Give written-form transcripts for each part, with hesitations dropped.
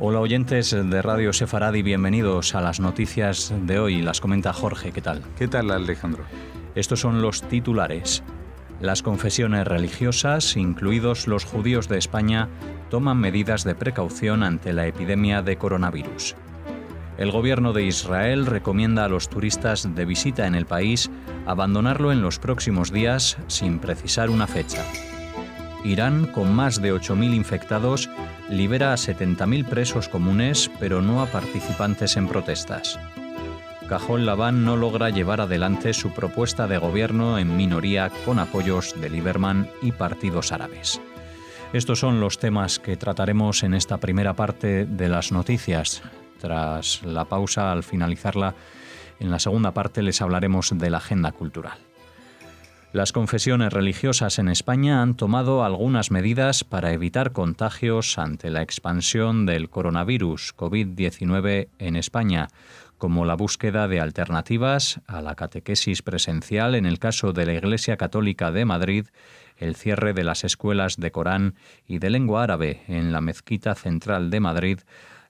Hola oyentes de Radio Sefaradi, bienvenidos a las noticias de hoy. Las comenta Jorge, ¿qué tal? ¿Qué tal, Alejandro? Estos son los titulares. Las confesiones religiosas, incluidos los judíos de España, toman medidas de precaución ante la epidemia de coronavirus. El gobierno de Israel recomienda a los turistas de visita en el país abandonarlo en los próximos días sin precisar una fecha. Irán, con más de 8.000 infectados, libera a 70.000 presos comunes, pero no a participantes en protestas. Cajol Labán no logra llevar adelante su propuesta de gobierno en minoría con apoyos de Lieberman y partidos árabes. Estos son los temas que trataremos en esta primera parte de las noticias. Tras la pausa, al finalizarla, en la segunda parte les hablaremos de la agenda cultural. Las confesiones religiosas en España han tomado algunas medidas para evitar contagios ante la expansión del coronavirus COVID-19 en España, como la búsqueda de alternativas a la catequesis presencial en el caso de la Iglesia Católica de Madrid, el cierre de las escuelas de Corán y de lengua árabe en la Mezquita Central de Madrid,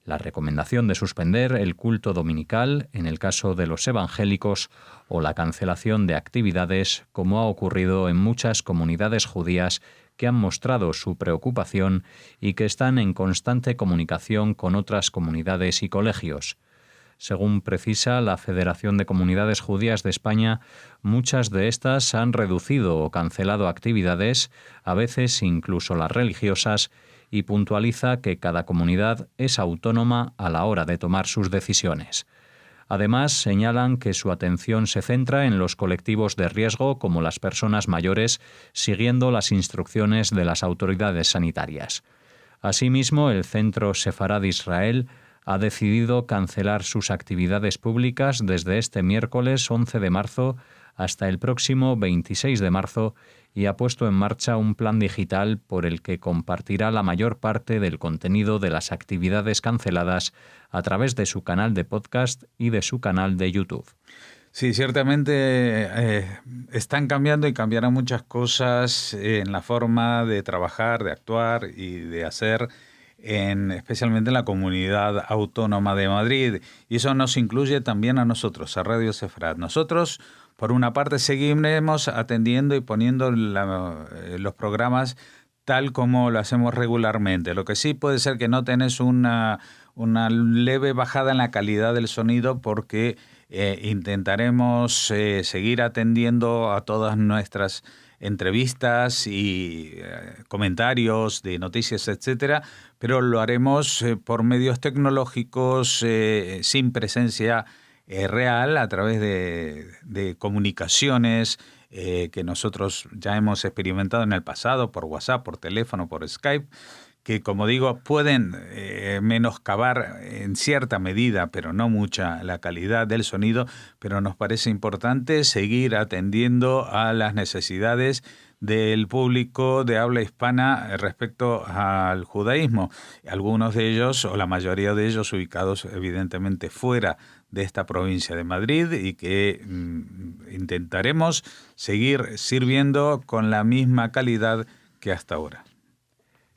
la recomendación de suspender el culto dominical en el caso de los evangélicos o la cancelación de actividades, como ha ocurrido en muchas comunidades judías que han mostrado su preocupación y que están en constante comunicación con otras comunidades y colegios. Según precisa la Federación de Comunidades Judías de España, muchas de estas han reducido o cancelado actividades, a veces incluso las religiosas, y puntualiza que cada comunidad es autónoma a la hora de tomar sus decisiones. Además, señalan que su atención se centra en los colectivos de riesgo como las personas mayores, siguiendo las instrucciones de las autoridades sanitarias. Asimismo, el Centro Sefarad Israel ha decidido cancelar sus actividades públicas desde este miércoles 11 de marzo hasta el próximo 26 de marzo y ha puesto en marcha un plan digital por el que compartirá la mayor parte del contenido de las actividades canceladas a través de su canal de podcast y de su canal de YouTube. Sí, ciertamente están cambiando y cambiarán muchas cosas en la forma de trabajar, de actuar y de hacer, especialmente en la comunidad autónoma de Madrid. Y eso nos incluye también a nosotros, a Radio Sefarad. Nosotros, por una parte, seguiremos atendiendo y poniendo los programas tal como lo hacemos regularmente. Lo que sí puede ser que no tenés una leve bajada en la calidad del sonido porque intentaremos seguir atendiendo a todas nuestras entrevistas y comentarios de noticias, etcétera, pero lo haremos por medios tecnológicos sin presencia real, a través de comunicaciones que nosotros ya hemos experimentado en el pasado por WhatsApp, por teléfono, por Skype, que, como digo, pueden menoscabar en cierta medida, pero no mucha, la calidad del sonido, pero nos parece importante seguir atendiendo a las necesidades del público de habla hispana respecto al judaísmo. Algunos de ellos, o la mayoría de ellos, ubicados evidentemente fuera de esta provincia de Madrid, y que intentaremos seguir sirviendo con la misma calidad que hasta ahora.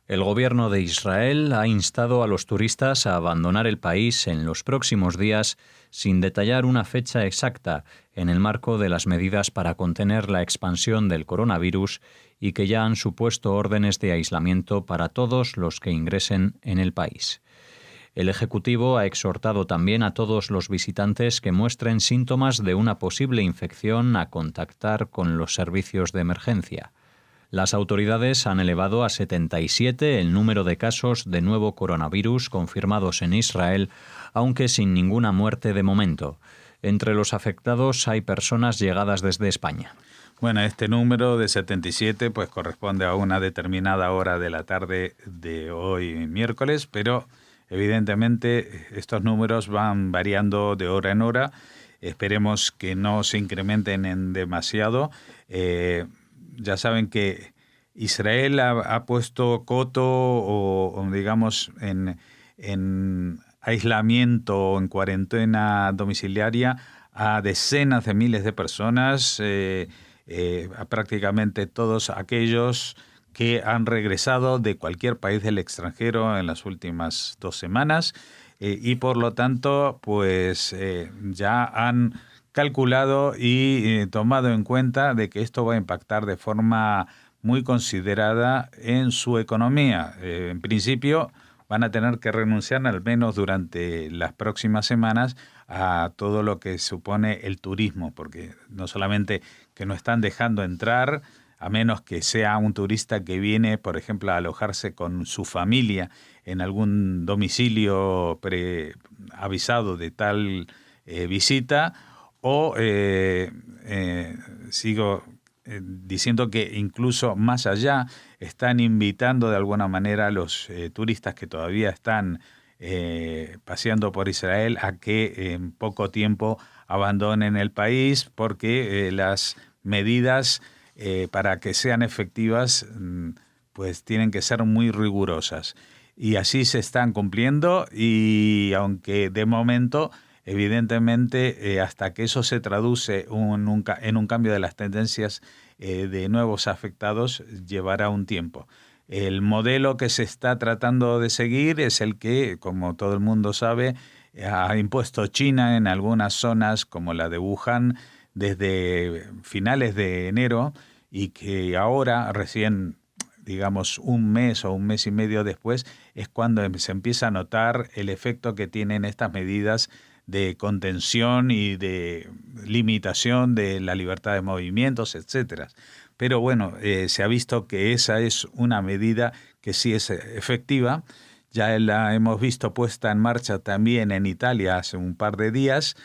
El gobierno de Israel ha instado a los turistas a abandonar el país en los próximos días sin detallar una fecha exacta en el marco de las medidas para contener la expansión del coronavirus y que ya han supuesto órdenes de aislamiento para todos los que ingresen en el país. El Ejecutivo ha exhortado también a todos los visitantes que muestren síntomas de una posible infección a contactar con los servicios de emergencia. Las autoridades han elevado a 77 el número de casos de nuevo coronavirus confirmados en Israel, aunque sin ninguna muerte de momento. Entre los afectados hay personas llegadas desde España. Bueno, este número de 77 pues corresponde a una determinada hora de la tarde de hoy, miércoles, pero evidentemente estos números van variando de hora en hora. Esperemos que no se incrementen en demasiado. Ya saben que Israel ha puesto coto o digamos en aislamiento o en cuarentena domiciliaria a decenas de miles de personas, a prácticamente todos aquellos que han regresado de cualquier país del extranjero en las últimas 2 semanas y por lo tanto pues ya han calculado y tomado en cuenta de que esto va a impactar de forma muy considerada en su economía. En principio van a tener que renunciar al menos durante las próximas semanas a todo lo que supone el turismo, porque no solamente que no están dejando entrar, a menos que sea un turista que viene, por ejemplo, a alojarse con su familia en algún domicilio preavisado de tal visita, o sigo diciendo que incluso más allá están invitando de alguna manera a los turistas que todavía están paseando por Israel a que en poco tiempo abandonen el país, porque las medidas para que sean efectivas pues tienen que ser muy rigurosas. Y así se están cumpliendo, y aunque de momento evidentemente, hasta que eso se traduce en un cambio de las tendencias de nuevos afectados, llevará un tiempo. El modelo que se está tratando de seguir es el que, como todo el mundo sabe, ha impuesto China en algunas zonas como la de Wuhan desde finales de enero, y que ahora, recién, digamos, un mes o un mes y medio después, es cuando se empieza a notar el efecto que tienen estas medidas de contención y de limitación de la libertad de movimientos, etcétera. Pero bueno, se ha visto que esa es una medida que sí es efectiva. Ya la hemos visto puesta en marcha también en Italia hace un par de días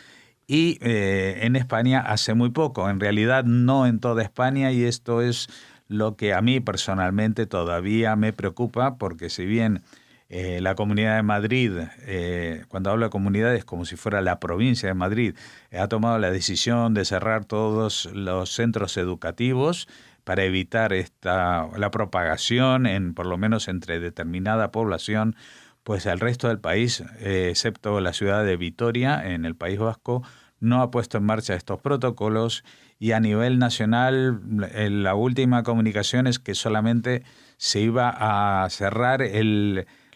y en España hace muy poco. En realidad no en toda España, y esto es lo que a mí personalmente todavía me preocupa, porque si bien la Comunidad de Madrid, cuando hablo de comunidad es como si fuera la provincia de Madrid, ha tomado la decisión de cerrar todos los centros educativos para evitar la propagación, por lo menos entre determinada población, pues el resto del país, excepto la ciudad de Vitoria, en el País Vasco, no ha puesto en marcha estos protocolos, y a nivel nacional la última comunicación es que solamente se iba a cerrar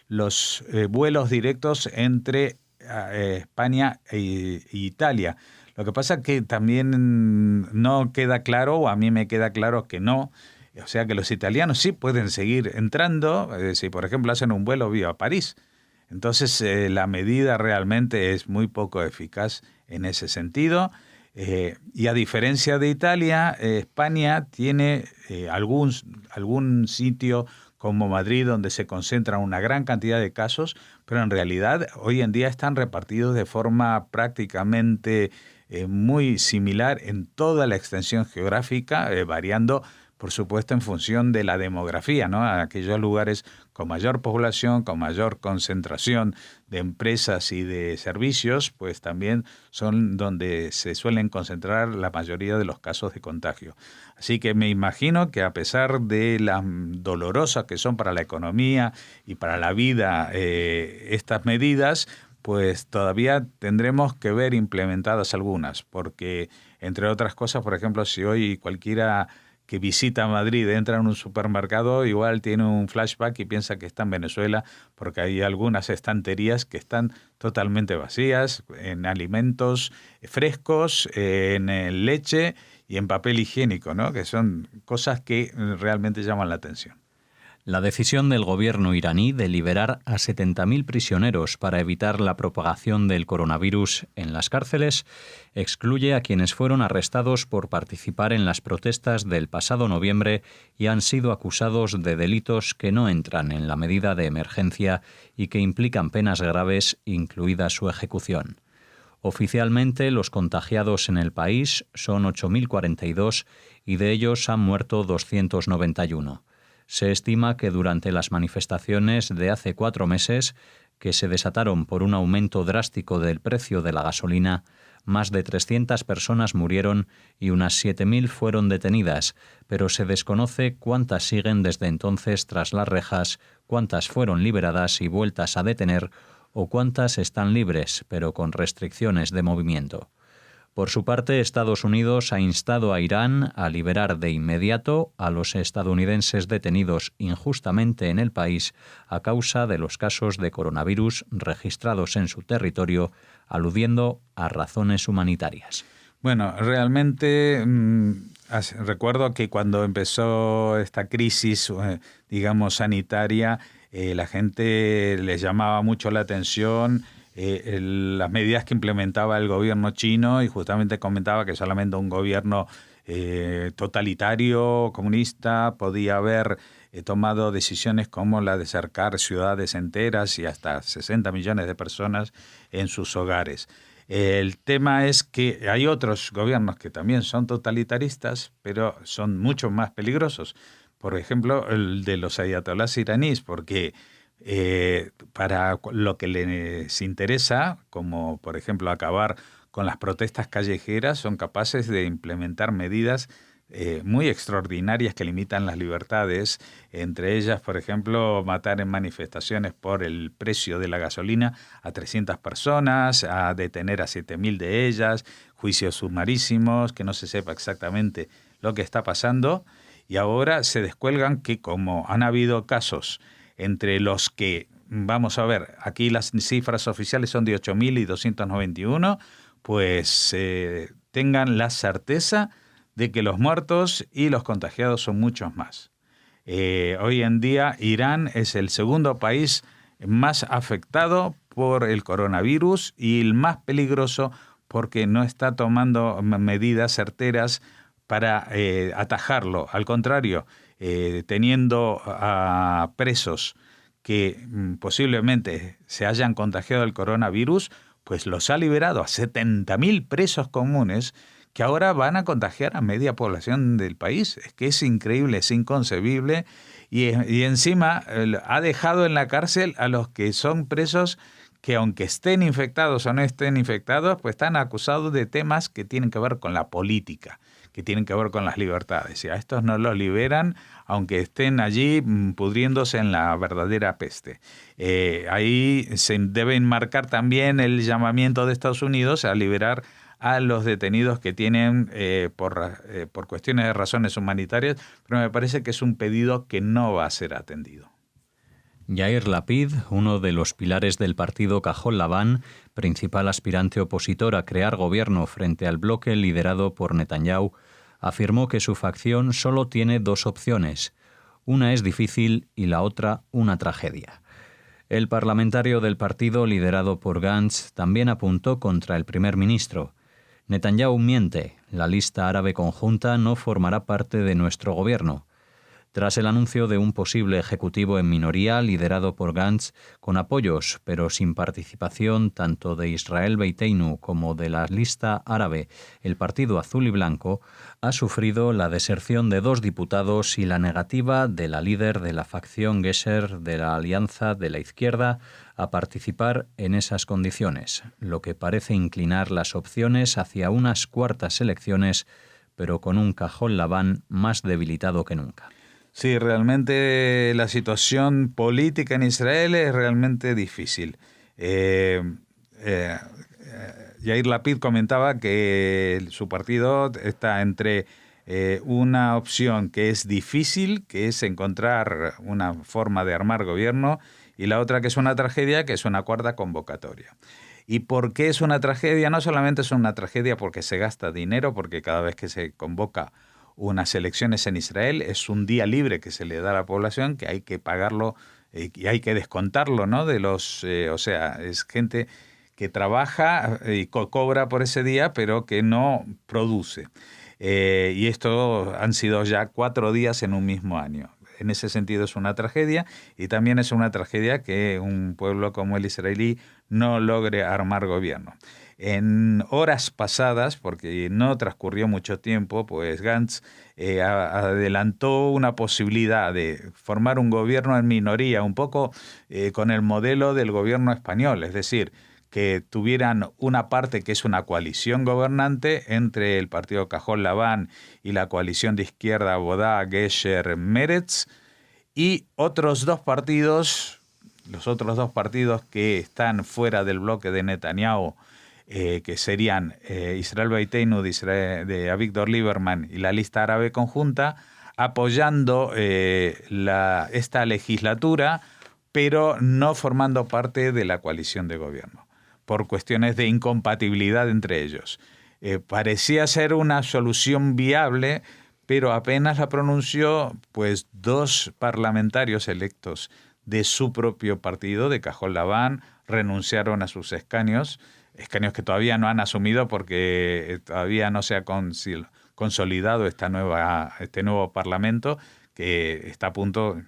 los vuelos directos entre España e Italia. Lo que pasa es que también no queda claro, o a mí me queda claro que no, o sea que los italianos sí pueden seguir entrando, si por ejemplo hacen un vuelo vía París. Entonces la medida realmente es muy poco eficaz en ese sentido. Y a diferencia de Italia, España tiene algún sitio como Madrid, donde se concentra una gran cantidad de casos, pero en realidad hoy en día están repartidos de forma prácticamente muy similar en toda la extensión geográfica, variando, por supuesto, en función de la demografía, ¿no? Aquellos lugares con mayor población, con mayor concentración de empresas y de servicios, pues también son donde se suelen concentrar la mayoría de los casos de contagio. Así que me imagino que, a pesar de las dolorosas que son para la economía y para la vida estas medidas, pues todavía tendremos que ver implementadas algunas, porque, entre otras cosas, por ejemplo, si hoy cualquiera que visita Madrid entra en un supermercado, igual tiene un flashback y piensa que está en Venezuela, porque hay algunas estanterías que están totalmente vacías en alimentos frescos, en leche y en papel higiénico, ¿no? Que son cosas que realmente llaman la atención. La decisión del gobierno iraní de liberar a 70.000 prisioneros para evitar la propagación del coronavirus en las cárceles excluye a quienes fueron arrestados por participar en las protestas del pasado noviembre y han sido acusados de delitos que no entran en la medida de emergencia y que implican penas graves, incluida su ejecución. Oficialmente, los contagiados en el país son 8.042 y de ellos han muerto 291. Se estima que durante las manifestaciones de hace 4 meses, que se desataron por un aumento drástico del precio de la gasolina, más de 300 personas murieron y unas 7.000 fueron detenidas, pero se desconoce cuántas siguen desde entonces tras las rejas, cuántas fueron liberadas y vueltas a detener, o cuántas están libres, pero con restricciones de movimiento. Por su parte, Estados Unidos ha instado a Irán a liberar de inmediato a los estadounidenses detenidos injustamente en el país a causa de los casos de coronavirus registrados en su territorio, aludiendo a razones humanitarias. Bueno, realmente recuerdo que cuando empezó esta crisis, digamos, sanitaria, la gente les llamaba mucho la atención las medidas que implementaba el gobierno chino, y justamente comentaba que solamente un gobierno totalitario, comunista, podía haber tomado decisiones como la de cercar ciudades enteras y hasta 60 millones de personas en sus hogares. El tema es que hay otros gobiernos que también son totalitaristas, pero son mucho más peligrosos. Por ejemplo, el de los ayatolás iraníes, porque para lo que les interesa, como por ejemplo acabar con las protestas callejeras, son capaces de implementar medidas muy extraordinarias que limitan las libertades, entre ellas, por ejemplo, matar en manifestaciones por el precio de la gasolina a 300 personas, a detener a 7.000 de ellas, juicios sumarísimos, que no se sepa exactamente lo que está pasando, y ahora se descuelgan que como han habido casos entre los que, vamos a ver, aquí las cifras oficiales son de 8.291, pues tengan la certeza de que los muertos y los contagiados son muchos más. Hoy en día Irán es el segundo país más afectado por el coronavirus y el más peligroso porque no está tomando medidas certeras para atajarlo. Al contrario, teniendo a presos que posiblemente se hayan contagiado del coronavirus, pues los ha liberado a 70.000 presos comunes que ahora van a contagiar a media población del país. Es que es increíble, es inconcebible, y encima ha dejado en la cárcel a los que son presos que, aunque estén infectados o no estén infectados, pues están acusados de temas que tienen que ver con la política, que tienen que ver con las libertades. Y a estos no los liberan, aunque estén allí pudriéndose en la verdadera peste. Ahí se debe enmarcar también el llamamiento de Estados Unidos a liberar a los detenidos que tienen por cuestiones de razones humanitarias, pero me parece que es un pedido que no va a ser atendido. Yair Lapid, uno de los pilares del partido Cajol Labán, principal aspirante opositor a crear gobierno frente al bloque liderado por Netanyahu, afirmó que su facción solo tiene dos opciones. Una es difícil y la otra una tragedia. El parlamentario del partido liderado por Gantz también apuntó contra el primer ministro. Netanyahu miente, la lista árabe conjunta no formará parte de nuestro gobierno. Tras el anuncio de un posible ejecutivo en minoría liderado por Gantz, con apoyos pero sin participación tanto de Israel Beiteinu como de la lista árabe, el Partido Azul y Blanco ha sufrido la deserción de 2 diputados y la negativa de la líder de la facción Gesher de la Alianza de la Izquierda a participar en esas condiciones, lo que parece inclinar las opciones hacia unas cuartas elecciones, pero con un Cajol Labán más debilitado que nunca. Sí, realmente la situación política en Israel es realmente difícil. Yair Lapid comentaba que su partido está entre una opción que es difícil, que es encontrar una forma de armar gobierno, y la otra que es una tragedia, que es una cuarta convocatoria. ¿Y por qué es una tragedia? No solamente es una tragedia porque se gasta dinero, porque cada vez que se convoca unas elecciones en Israel es un día libre que se le da a la población, que hay que pagarlo y hay que descontarlo, ¿no? De los, o sea, es gente que trabaja y cobra por ese día, pero que no produce. Y esto han sido ya 4 días en un mismo año. En ese sentido es una tragedia, y también es una tragedia que un pueblo como el israelí no logre armar gobierno. En horas pasadas, porque no transcurrió mucho tiempo, pues Gantz adelantó una posibilidad de formar un gobierno en minoría, un poco con el modelo del gobierno español, es decir, que tuvieran una parte que es una coalición gobernante entre el partido Cajol Labán y la coalición de izquierda Bodá, Gesher, Meretz, y otros 2 partidos, los otros 2 partidos que están fuera del bloque de Netanyahu, que serían Israel Beiteinu de Avigdor Lieberman y la lista árabe conjunta, apoyando esta legislatura, pero no formando parte de la coalición de gobierno, por cuestiones de incompatibilidad entre ellos. Parecía ser una solución viable, pero apenas la pronunció, pues 2 parlamentarios electos de su propio partido, de Cajol Laván, renunciaron a sus escaños que todavía no han asumido porque todavía no se ha consolidado este nuevo parlamento, que está a punto,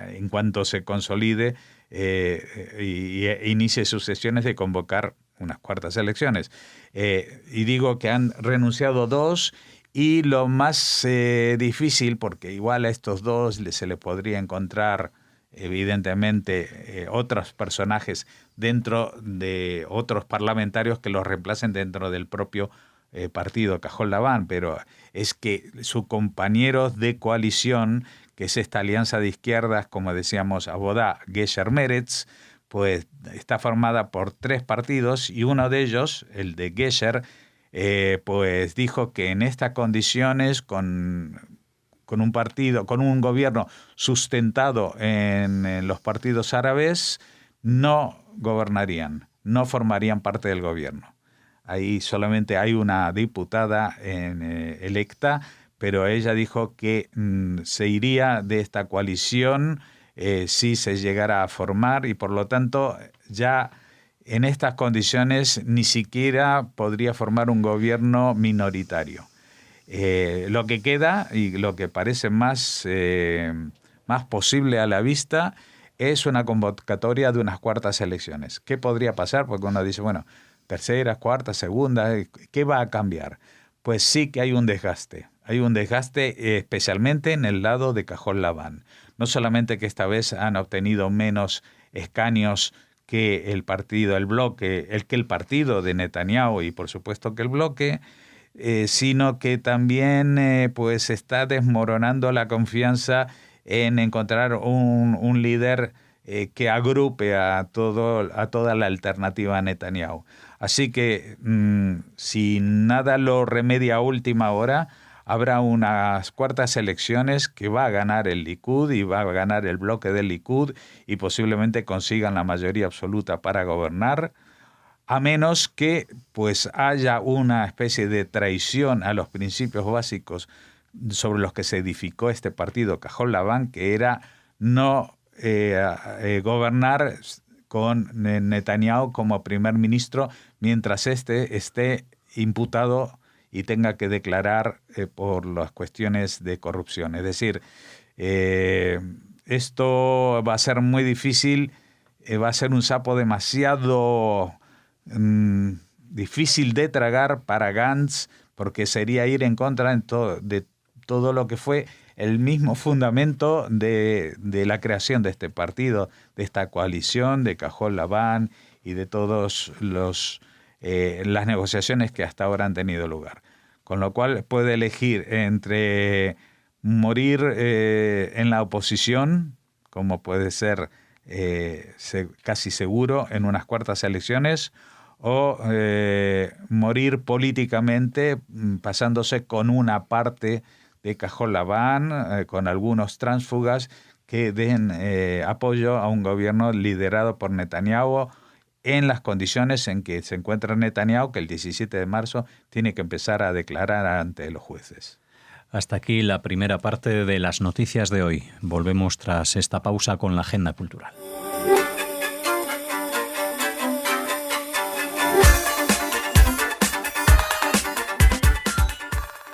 en cuanto se consolide y inicie sus sesiones, de convocar unas cuartas elecciones. Y digo que han renunciado 2, y lo más difícil, porque igual a estos 2 se les podría encontrar evidentemente otros personajes dentro de otros parlamentarios que los reemplacen dentro del propio partido Cajol Laván, pero es que sus compañeros de coalición, que es esta alianza de izquierdas, como decíamos, Abodá, Gesher, Meretz, pues está formada por 3 partidos, y uno de ellos, el de Gesher, pues dijo que en estas condiciones, con un gobierno sustentado en los partidos árabes, no gobernarían, no formarían parte del gobierno. Ahí solamente hay una diputada electa, pero ella dijo que se iría de esta coalición si se llegara a formar, y por lo tanto ya en estas condiciones ni siquiera podría formar un gobierno minoritario. Lo que queda y lo que parece más posible a la vista es una convocatoria de unas cuartas elecciones. ¿Qué podría pasar? Porque uno dice, bueno, terceras, cuartas, segundas, ¿qué va a cambiar? Pues sí que hay un desgaste. Hay un desgaste especialmente en el lado de Cajol Laván. No solamente que esta vez han obtenido menos escaños que el partido de Netanyahu, y por supuesto que el bloque, sino que también pues está desmoronando la confianza en encontrar un líder que agrupe a toda la alternativa a Netanyahu. Así que si nada lo remedia a última hora, habrá unas cuartas elecciones que va a ganar el Likud y va a ganar el bloque del Likud, y posiblemente consigan la mayoría absoluta para gobernar, a menos que pues haya una especie de traición a los principios básicos sobre los que se edificó este partido Cajol Laván, que era no gobernar con Netanyahu como primer ministro mientras esté imputado y tenga que declarar por las cuestiones de corrupción. Es decir, esto va a ser muy difícil, va a ser un sapo demasiado difícil de tragar para Gantz, porque sería ir en contra de todo lo que fue el mismo fundamento de la creación de este partido, de esta coalición de Cajol Laván y de todos las negociaciones que hasta ahora han tenido lugar. Con lo cual puede elegir entre morir en la oposición, como puede ser casi seguro en unas cuartas elecciones, o morir políticamente pasándose con una parte de Cajol Laván, con algunos tránsfugas que den apoyo a un gobierno liderado por Netanyahu, en las condiciones en que se encuentra Netanyahu, que el 17 de marzo tiene que empezar a declarar ante los jueces. Hasta aquí la primera parte de las noticias de hoy. Volvemos tras esta pausa con la agenda cultural.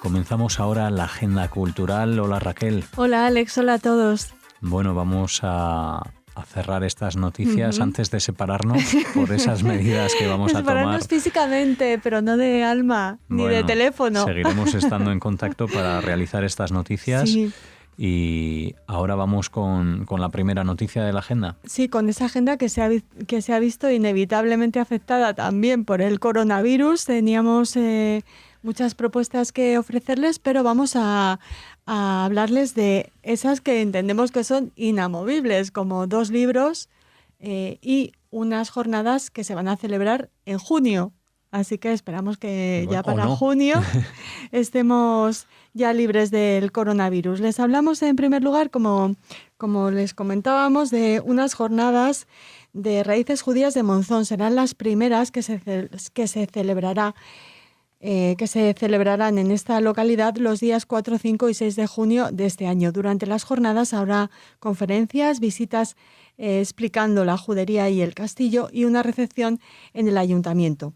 Comenzamos ahora la agenda cultural. Hola, Raquel. Hola, Alex. Hola a todos. Bueno, vamos a cerrar estas noticias antes de separarnos por esas medidas que vamos a tomar. Separarnos físicamente, pero no de alma, ni de teléfono. Seguiremos estando en contacto para realizar estas noticias. Sí. Y ahora vamos con la primera noticia de la agenda. Sí, con esa agenda que se ha visto inevitablemente afectada también por el coronavirus. Teníamos muchas propuestas que ofrecerles, pero vamos a hablarles de esas que entendemos que son inamovibles, como 2 libros y unas jornadas que se van a celebrar en junio. así que esperamos que Bueno, ya para no. junio estemos ya libres del coronavirus. Les hablamos en primer lugar, como les comentábamos, de unas jornadas de raíces judías de Monzón. Serán las primeras que se celebrarán en esta localidad los días 4, 5 y 6 de junio de este año. Durante las jornadas habrá conferencias, visitas explicando la judería y el castillo y una recepción en el ayuntamiento.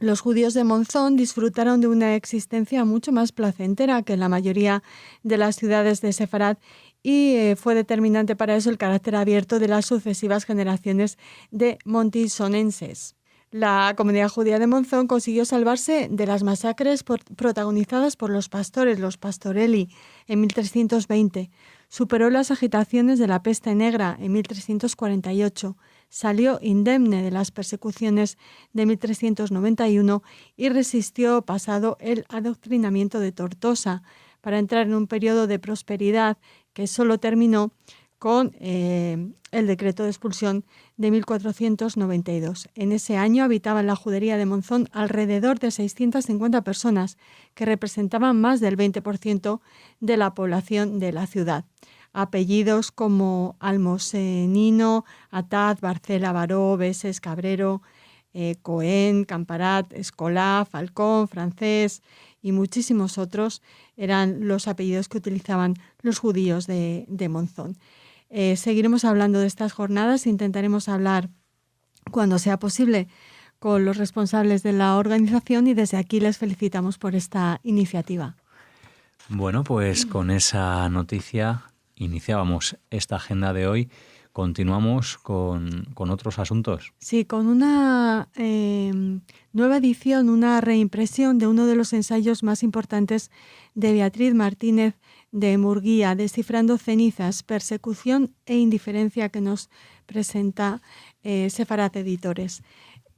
Los judíos de Monzón disfrutaron de una existencia mucho más placentera que en la mayoría de las ciudades de Sefarad y fue determinante para eso el carácter abierto de las sucesivas generaciones de montisonenses. La comunidad judía de Monzón consiguió salvarse de las masacres protagonizadas por los pastores, los pastorelli, en 1320. Superó las agitaciones de la peste negra en 1348. Salió indemne de las persecuciones de 1391 y resistió pasado el adoctrinamiento de Tortosa para entrar en un periodo de prosperidad que solo terminó con el decreto de expulsión de 1492. En ese año habitaban la judería de Monzón alrededor de 650 personas, que representaban más del 20% de la población de la ciudad. Apellidos como Almosenino, Atad, Barcela, Baró, Beses, Cabrero, Cohen, Camparat, Escolá, Falcón, Francés y muchísimos otros eran los apellidos que utilizaban los judíos de Monzón. Seguiremos hablando de estas jornadas, intentaremos hablar cuando sea posible con los responsables de la organización y desde aquí les felicitamos por esta iniciativa. Bueno, pues con esa noticia iniciábamos esta agenda de hoy. Continuamos con otros asuntos. Sí, con una nueva edición, una reimpresión de uno de los ensayos más importantes de Beatriz Martínez de Murguía, Descifrando cenizas, persecución e indiferencia, que nos presenta Sefarad Editores.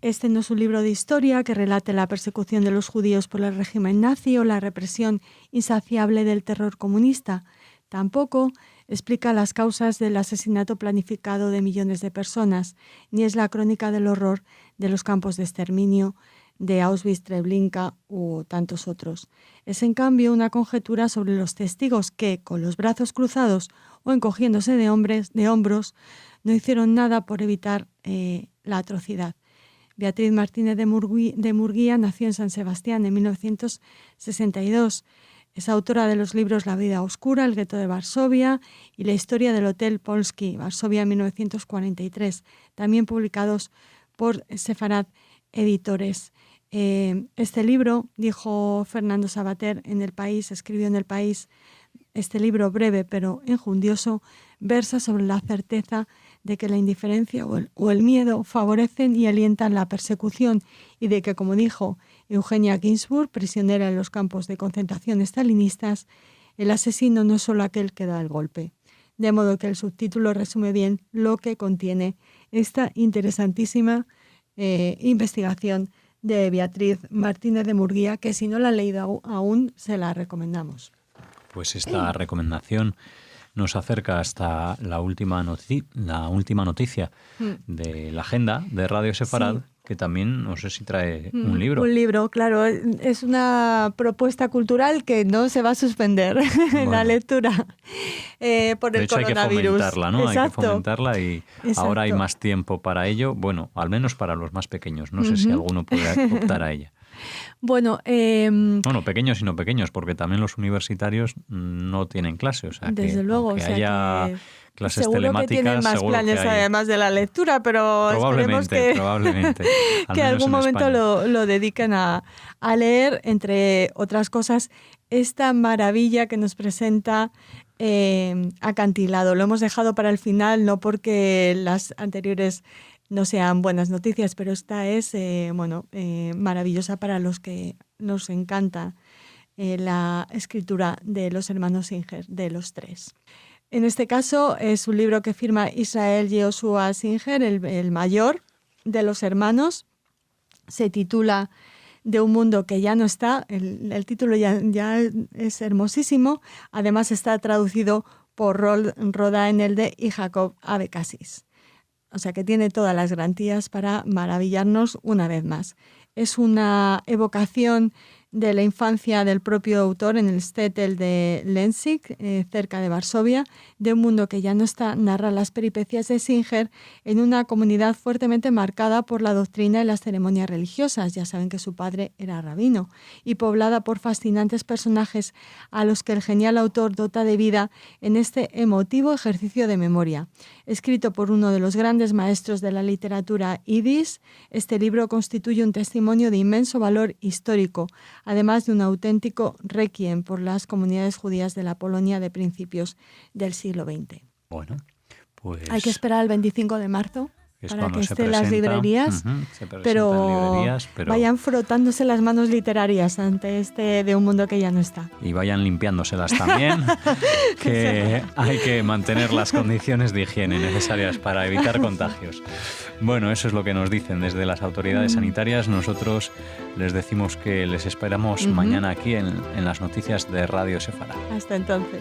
Este no es un libro de historia que relate la persecución de los judíos por el régimen nazi o la represión insaciable del terror comunista. Tampoco explica las causas del asesinato planificado de millones de personas, ni es la crónica del horror de los campos de exterminio de Auschwitz, Treblinka u tantos otros. Es en cambio una conjetura sobre los testigos que, con los brazos cruzados o encogiéndose de hombros, no hicieron nada por evitar la atrocidad. Beatriz Martínez de Murguía nació en San Sebastián en 1962. Es autora de los libros La vida oscura, El gueto de Varsovia y La historia del Hotel Polski, Varsovia en 1943, también publicados por Sefarad Editores. Este libro, dijo Fernando Savater en El País, escribió en El País, este libro breve pero enjundioso versa sobre la certeza de que la indiferencia o el miedo favorecen y alientan la persecución y de que, como dijo Eugenia Ginsburg, prisionera en los campos de concentración stalinistas, el asesino no es solo aquel que da el golpe. De modo que el subtítulo resume bien lo que contiene esta interesantísima investigación de Beatriz Martínez de Murguía, que si no la han leído aún, se la recomendamos. Pues esta recomendación nos acerca hasta la última noticia de la agenda de Radio Sefarad, sí, que también no sé si trae un libro. Un libro, claro. Es una propuesta cultural que no se va a suspender en la lectura por el coronavirus. Hay que fomentarla, ¿no? Exacto. Hay que fomentarla y Exacto. Ahora hay más tiempo para ello. Bueno, al menos para los más pequeños. No sé si alguno puede optar a ella. Bueno, pequeños y no pequeños, porque también los universitarios no tienen clase. O sea, desde luego, que haya clases seguro telemáticas, que tienen más planes además de la lectura, pero esperemos que algún momento lo dediquen a leer, entre otras cosas, esta maravilla que nos presenta Acantilado. Lo hemos dejado para el final, no porque las anteriores no sean buenas noticias, pero esta es maravillosa para los que nos encanta la escritura de los hermanos Singer, de los tres. En este caso es un libro que firma Israel Yehoshua Singer, el mayor de los hermanos. Se titula De un mundo que ya no está. El título ya es hermosísimo. Además está traducido por Roda Enelde y Jacob Abecasis. O sea que tiene todas las garantías para maravillarnos una vez más. es una evocación de la infancia del propio autor en el Sztetel de Lęczyk, cerca de Varsovia, de un mundo que ya no está. Narra las peripecias de Singer en una comunidad fuertemente marcada por la doctrina y las ceremonias religiosas. Ya saben que su padre era rabino, y poblada por fascinantes personajes a los que el genial autor dota de vida en este emotivo ejercicio de memoria. Escrito por uno de los grandes maestros de la literatura yidis, este libro constituye un testimonio de inmenso valor histórico, además de un auténtico requiem por las comunidades judías de la Polonia de principios del siglo XX. Bueno, pues... Hay que esperar al 25 de marzo para que esté en las librerías, pero vayan frotándose las manos literarias ante este de un mundo que ya no está. Y vayan limpiándoselas también, que hay que mantener las condiciones de higiene necesarias para evitar contagios. Bueno, eso es lo que nos dicen desde las autoridades sanitarias. Nosotros les decimos que les esperamos mañana aquí en las noticias de Radio Sefarad. Hasta entonces.